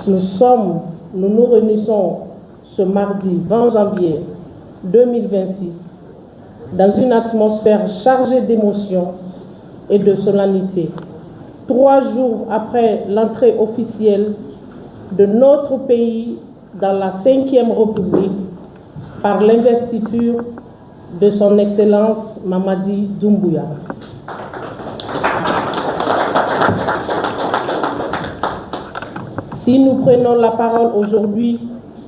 Nous nous réunissons ce mardi 20 janvier 2026 dans une atmosphère chargée d'émotions et de solennité, 3 jours après l'entrée officielle de notre pays dans la 5e République par l'investiture de son Excellence Mamadi Doumbouya. Si nous prenons la parole aujourd'hui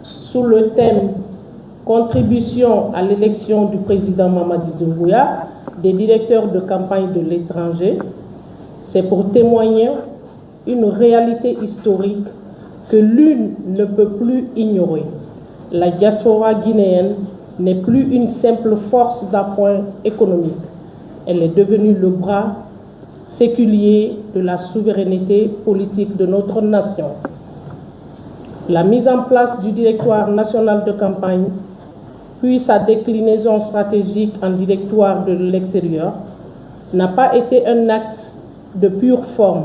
sous le thème « Contribution à l'élection du président Mamadi Doumbouya des directeurs de campagne de l'étranger », c'est pour témoigner une réalité historique que l'une ne peut plus ignorer. La diaspora guinéenne n'est plus une simple force d'appoint économique. Elle est devenue le bras séculier de la souveraineté politique de notre nation. La mise en place du directoire national de campagne, puis sa déclinaison stratégique en directoire de l'extérieur, n'a pas été un acte de pure forme.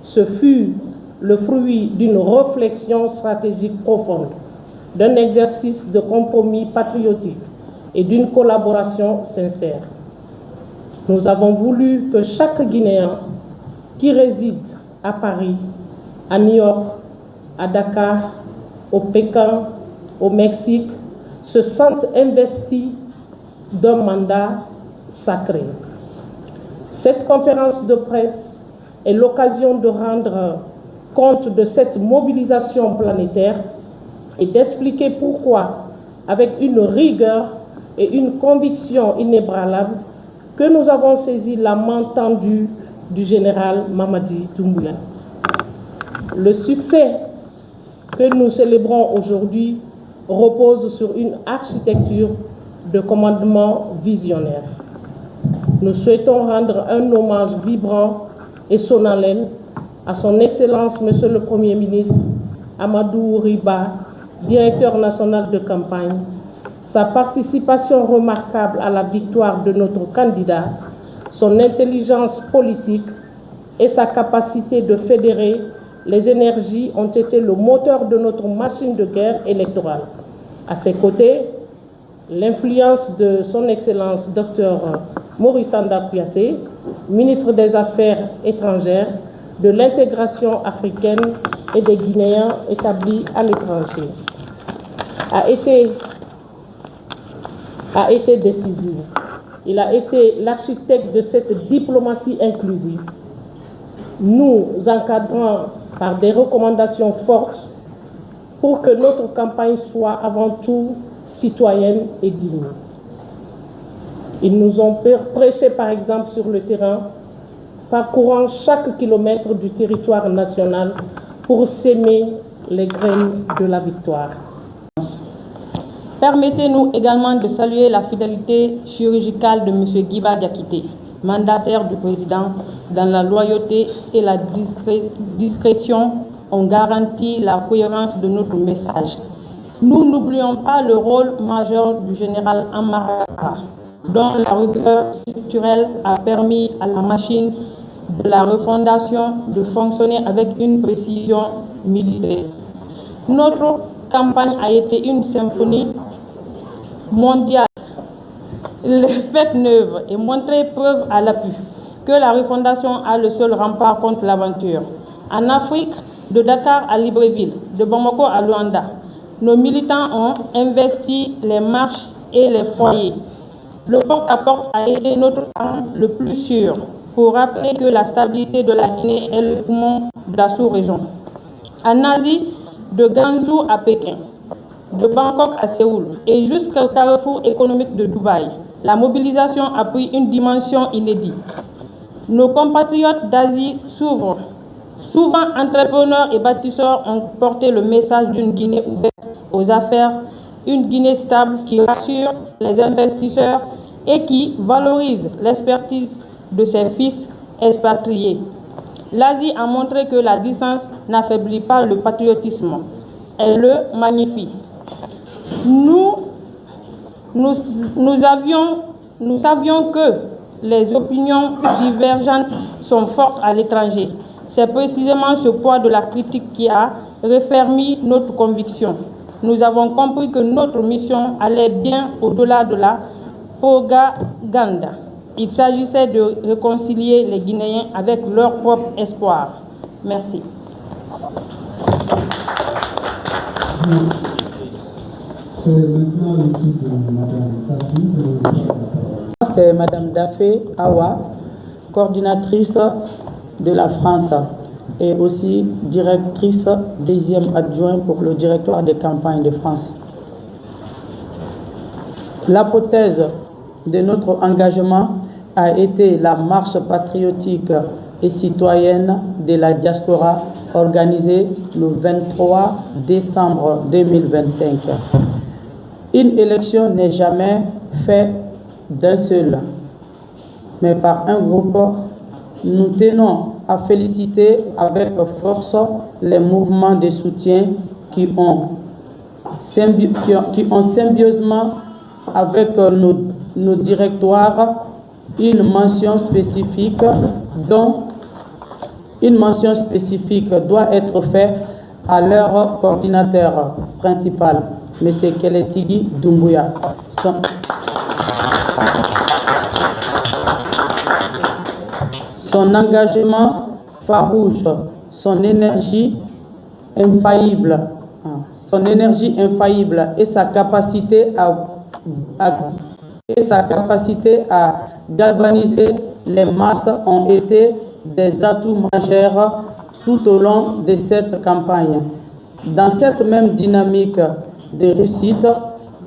Ce fut le fruit d'une réflexion stratégique profonde, d'un exercice de compromis patriotique et d'une collaboration sincère. Nous avons voulu que chaque Guinéen qui réside à Paris, à New York, à Dakar, au Pékin, au Mexique, se sente investi d'un mandat sacré. Cette conférence de presse est l'occasion de rendre compte de cette mobilisation planétaire et d'expliquer pourquoi, avec une rigueur et une conviction inébranlable, que nous avons saisi la main tendue du général Mamadi Doumbouya. Le succès que nous célébrons aujourd'hui repose sur une architecture de commandement visionnaire. Nous souhaitons rendre un hommage vibrant et solennel à son Excellence, Monsieur le Premier ministre Amadou Riba, directeur national de campagne, sa participation remarquable à la victoire de notre candidat, son intelligence politique et sa capacité de fédérer les énergies ont été le moteur de notre machine de guerre électorale. À ses côtés, l'influence de son Excellence Dr Maurice Sanda Kouyaté, ministre des Affaires étrangères, de l'intégration africaine et des Guinéens établis à l'étranger, a été décisif. Il a été l'architecte de cette diplomatie inclusive, nous encadrant par des recommandations fortes pour que notre campagne soit avant tout citoyenne et digne. Ils nous ont prêché par exemple sur le terrain, parcourant chaque kilomètre du territoire national pour s'aimer les graines de la victoire. Permettez-nous également de saluer la fidélité chirurgicale de M. Guiba Diakité, mandataire du président, dans la loyauté et la discrétion ont garanti la cohérence de notre message. Nous n'oublions pas le rôle majeur du général Amara, dont la rigueur structurelle a permis à la machine de la refondation de fonctionner avec une précision militaire. Notre campagne a été une symphonie mondiale. Les faits neuves et montrer preuve à l'appui que la refondation a le seul rempart contre l'aventure. En Afrique, de Dakar à Libreville, de Bamako à Luanda, nos militants ont investi les marches et les foyers. Le porte-à-porte a été notre arme le plus sûr pour rappeler que la stabilité de la Guinée est le poumon de la sous-région. En Asie, de Ganzhou à Pékin, de Bangkok à Séoul et jusqu'au carrefour économique de Dubaï, la mobilisation a pris une dimension inédite. Nos compatriotes d'Asie s'ouvrent. Souvent entrepreneurs et bâtisseurs ont porté le message d'une Guinée ouverte aux affaires, une Guinée stable qui rassure les investisseurs et qui valorise l'expertise de ses fils expatriés. L'Asie a montré que la distance n'affaiblit pas le patriotisme, elle le magnifie. Nous savions que les opinions divergentes sont fortes à l'étranger. C'est précisément ce poids de la critique qui a refermi notre conviction. Nous avons compris que notre mission allait bien au-delà de la propagande. Il s'agissait de réconcilier les Guinéens avec leur propre espoir. Merci. C'est maintenant le tour de Madame Daffé. C'est Madame Daffé Awa, coordinatrice de la France et aussi directrice deuxième adjointe pour le directoire des campagnes de France. L'hypothèse de notre engagement a été la marche patriotique et citoyenne de la diaspora organisée le 23 décembre 2025. Une élection n'est jamais faite d'un seul, mais par un groupe. Nous tenons à féliciter avec force les mouvements de soutien qui ont symbiosément avec nos directoires une mention spécifique doit être faite à leur coordinateur principal, M. Kélétigui Doumbouya. Son engagement farouche, son énergie infaillible et sa capacité à galvaniser les masses ont été des atouts majeurs tout au long de cette campagne. Dans cette même dynamique de réussite,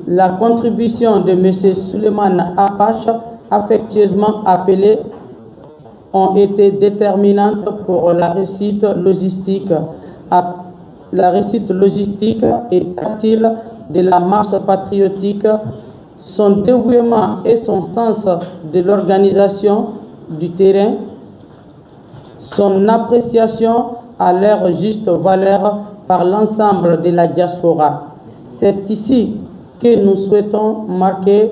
la contribution de M. Souleymane Apache, affectueusement appelé, ont été déterminantes pour la réussite logistique et tactile de la marche patriotique. Son dévouement et son sens de l'organisation du terrain, son appréciation à leur juste valeur par l'ensemble de la diaspora. C'est ici que nous souhaitons marquer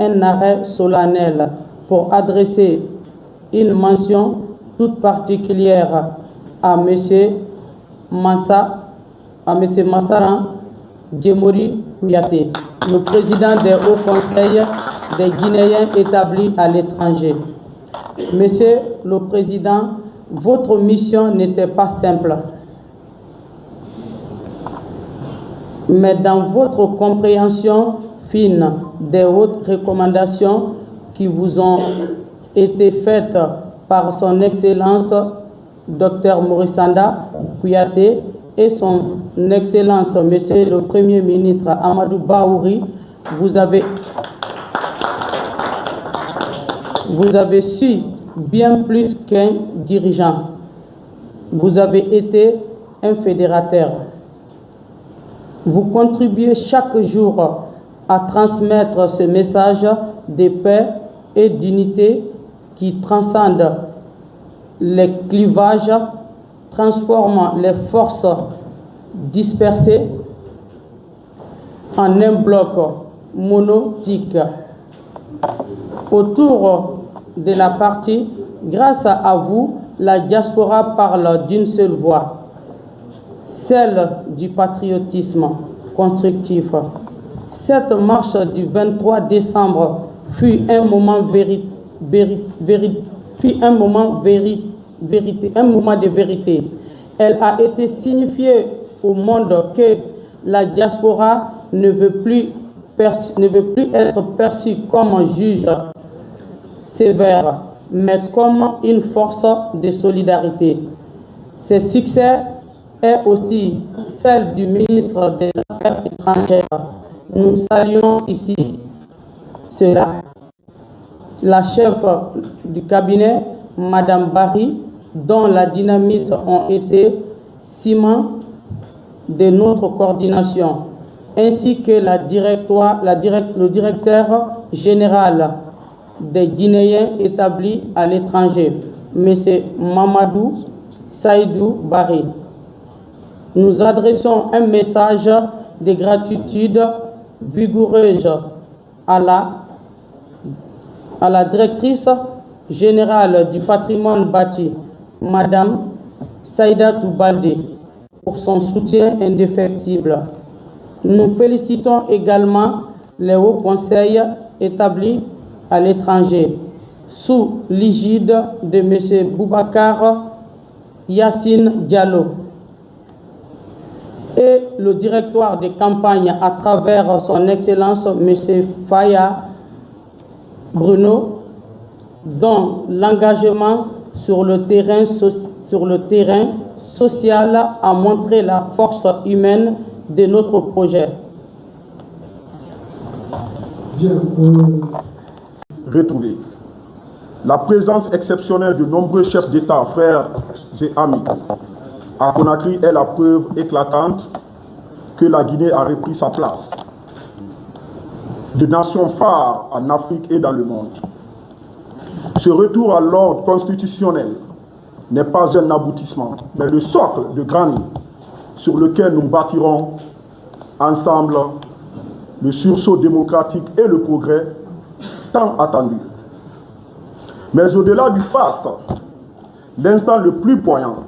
un arrêt solennel pour adresser une mention toute particulière à M. Massaran Djemori Kouyaté, le président des hauts conseils des Guinéens établis à l'étranger. Monsieur le Président, votre mission n'était pas simple, mais dans votre compréhension fine des hautes recommandations qui vous ont été faites par son Excellence Dr Morissanda Kouyaté et son Excellence Monsieur le Premier ministre Amadou Baouri, vous avez su bien plus qu'un dirigeant. Vous avez été un fédérateur. Vous contribuez chaque jour à transmettre ce message de paix et d'unité qui transcende les clivages, transformant les forces dispersées en un bloc monolithique. Autour de la partie, grâce à vous, la diaspora parle d'une seule voix, celle du patriotisme constructif. Cette marche du 23 décembre fut un moment de vérité. Elle a été signifiée au monde que la diaspora ne veut plus être perçue comme un juge sévère, mais comme une force de solidarité. Ce succès est aussi celle du ministre des Affaires étrangères. Nous saluons ici cela. La chef du cabinet, Madame Barry, dont la dynamisme ont été ciment de notre coordination, ainsi que le directeur général des Guinéens établis à l'étranger, M. Mamadou Saïdou Barry. Nous adressons un message de gratitude vigoureuse à la directrice générale du patrimoine bâti, Madame Saïda Toubalde, pour son soutien indéfectible. Nous félicitons également les hauts conseils établis à l'étranger, sous l'égide de M. Boubacar Yassine Diallo, et le directoire de campagne à travers son Excellence M. Faya Bruno, dont l'engagement sur le terrain social a montré la force humaine de notre projet. Retrouver la présence exceptionnelle de nombreux chefs d'État, frères et amis à Conakry est la preuve éclatante que la Guinée a repris sa place de nation phare en Afrique et dans le monde. Ce retour à l'ordre constitutionnel n'est pas un aboutissement, mais le socle de granit sur lequel nous bâtirons ensemble le sursaut démocratique et le progrès tant attendu. Mais au-delà du faste, l'instant le plus poignant,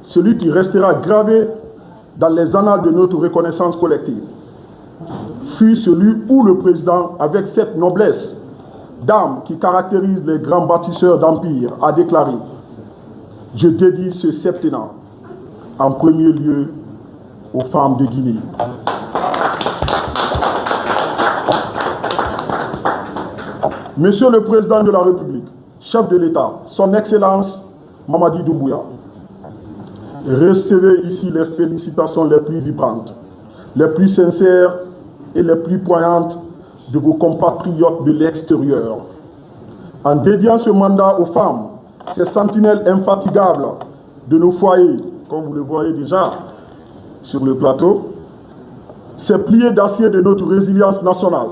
celui qui restera gravé dans les annales de notre reconnaissance collective, fut celui où le président, avec cette noblesse d'âme qui caractérise les grands bâtisseurs d'empire, a déclaré « Je dédie ce septennat en premier lieu aux femmes de Guinée ». Monsieur le Président de la République, chef de l'État, son Excellence Mamadi Doumbouya, recevez ici les félicitations les plus vibrantes, les plus sincères et les plus poignantes de vos compatriotes de l'extérieur. En dédiant ce mandat aux femmes, ces sentinelles infatigables de nos foyers, comme vous le voyez déjà sur le plateau, ces pliés d'acier de notre résilience nationale,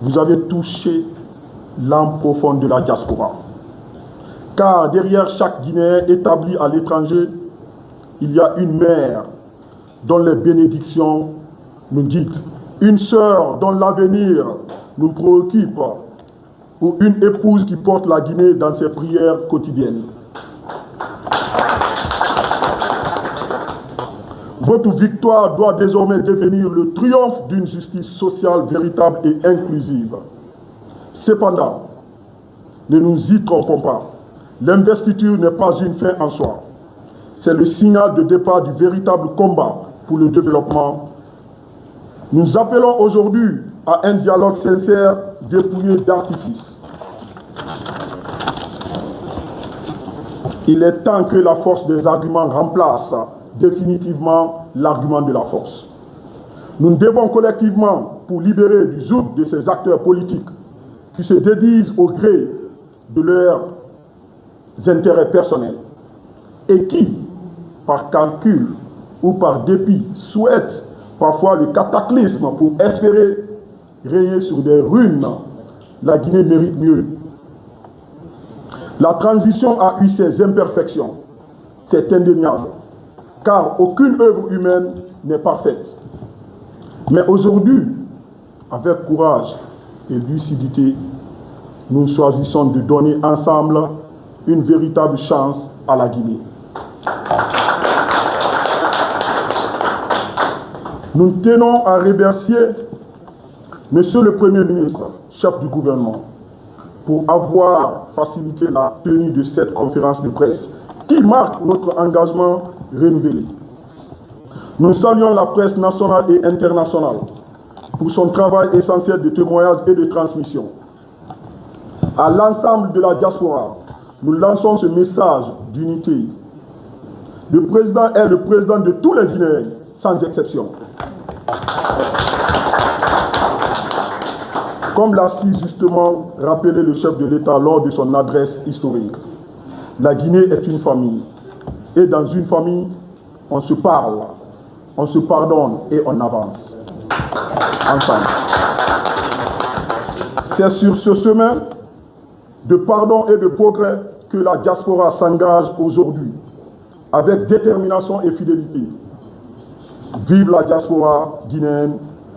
vous avez touché l'âme profonde de la diaspora. Car derrière chaque Guinéen établi à l'étranger, il y a une mère dont les bénédictions nous guident, une sœur dont l'avenir nous préoccupe, ou une épouse qui porte la Guinée dans ses prières quotidiennes. Votre victoire doit désormais devenir le triomphe d'une justice sociale véritable et inclusive. Cependant, ne nous y trompons pas, l'investiture n'est pas une fin en soi. C'est le signal de départ du véritable combat pour le développement. Nous appelons aujourd'hui à un dialogue sincère dépouillé d'artifice. Il est temps que la force des arguments remplace définitivement l'argument de la force. Nous devons collectivement, pour libérer du joug de ces acteurs politiques qui se dédisent au gré de leurs intérêts personnels et qui, par calcul ou par dépit, souhaitent parfois le cataclysme pour espérer régner sur des ruines, la Guinée mérite mieux. La transition a eu ses imperfections, c'est indéniable, car aucune œuvre humaine n'est parfaite. Mais aujourd'hui, avec courage et lucidité, nous choisissons de donner ensemble une véritable chance à la Guinée. Nous tenons à remercier Monsieur le Premier ministre, chef du gouvernement, pour avoir facilité la tenue de cette conférence de presse qui marque notre engagement renouvelé. Nous saluons la presse nationale et internationale pour son travail essentiel de témoignage et de transmission. À l'ensemble de la diaspora, nous lançons ce message d'unité. Le président est le président de tous les Guinéens, sans exception. Comme l'a si justement rappelé le chef de l'État lors de son adresse historique, la Guinée est une famille. Et dans une famille, on se parle, on se pardonne et on avance. Ensemble. C'est sur ce chemin de pardon et de progrès que la diaspora s'engage aujourd'hui, avec détermination et fidélité. Vive la diaspora guinéenne,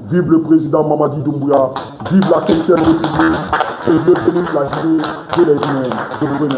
vive le président Mamadi Doumbouya, vive la 5e République, et bienvenue la Guinée et les Guinéens. Je vous remercie.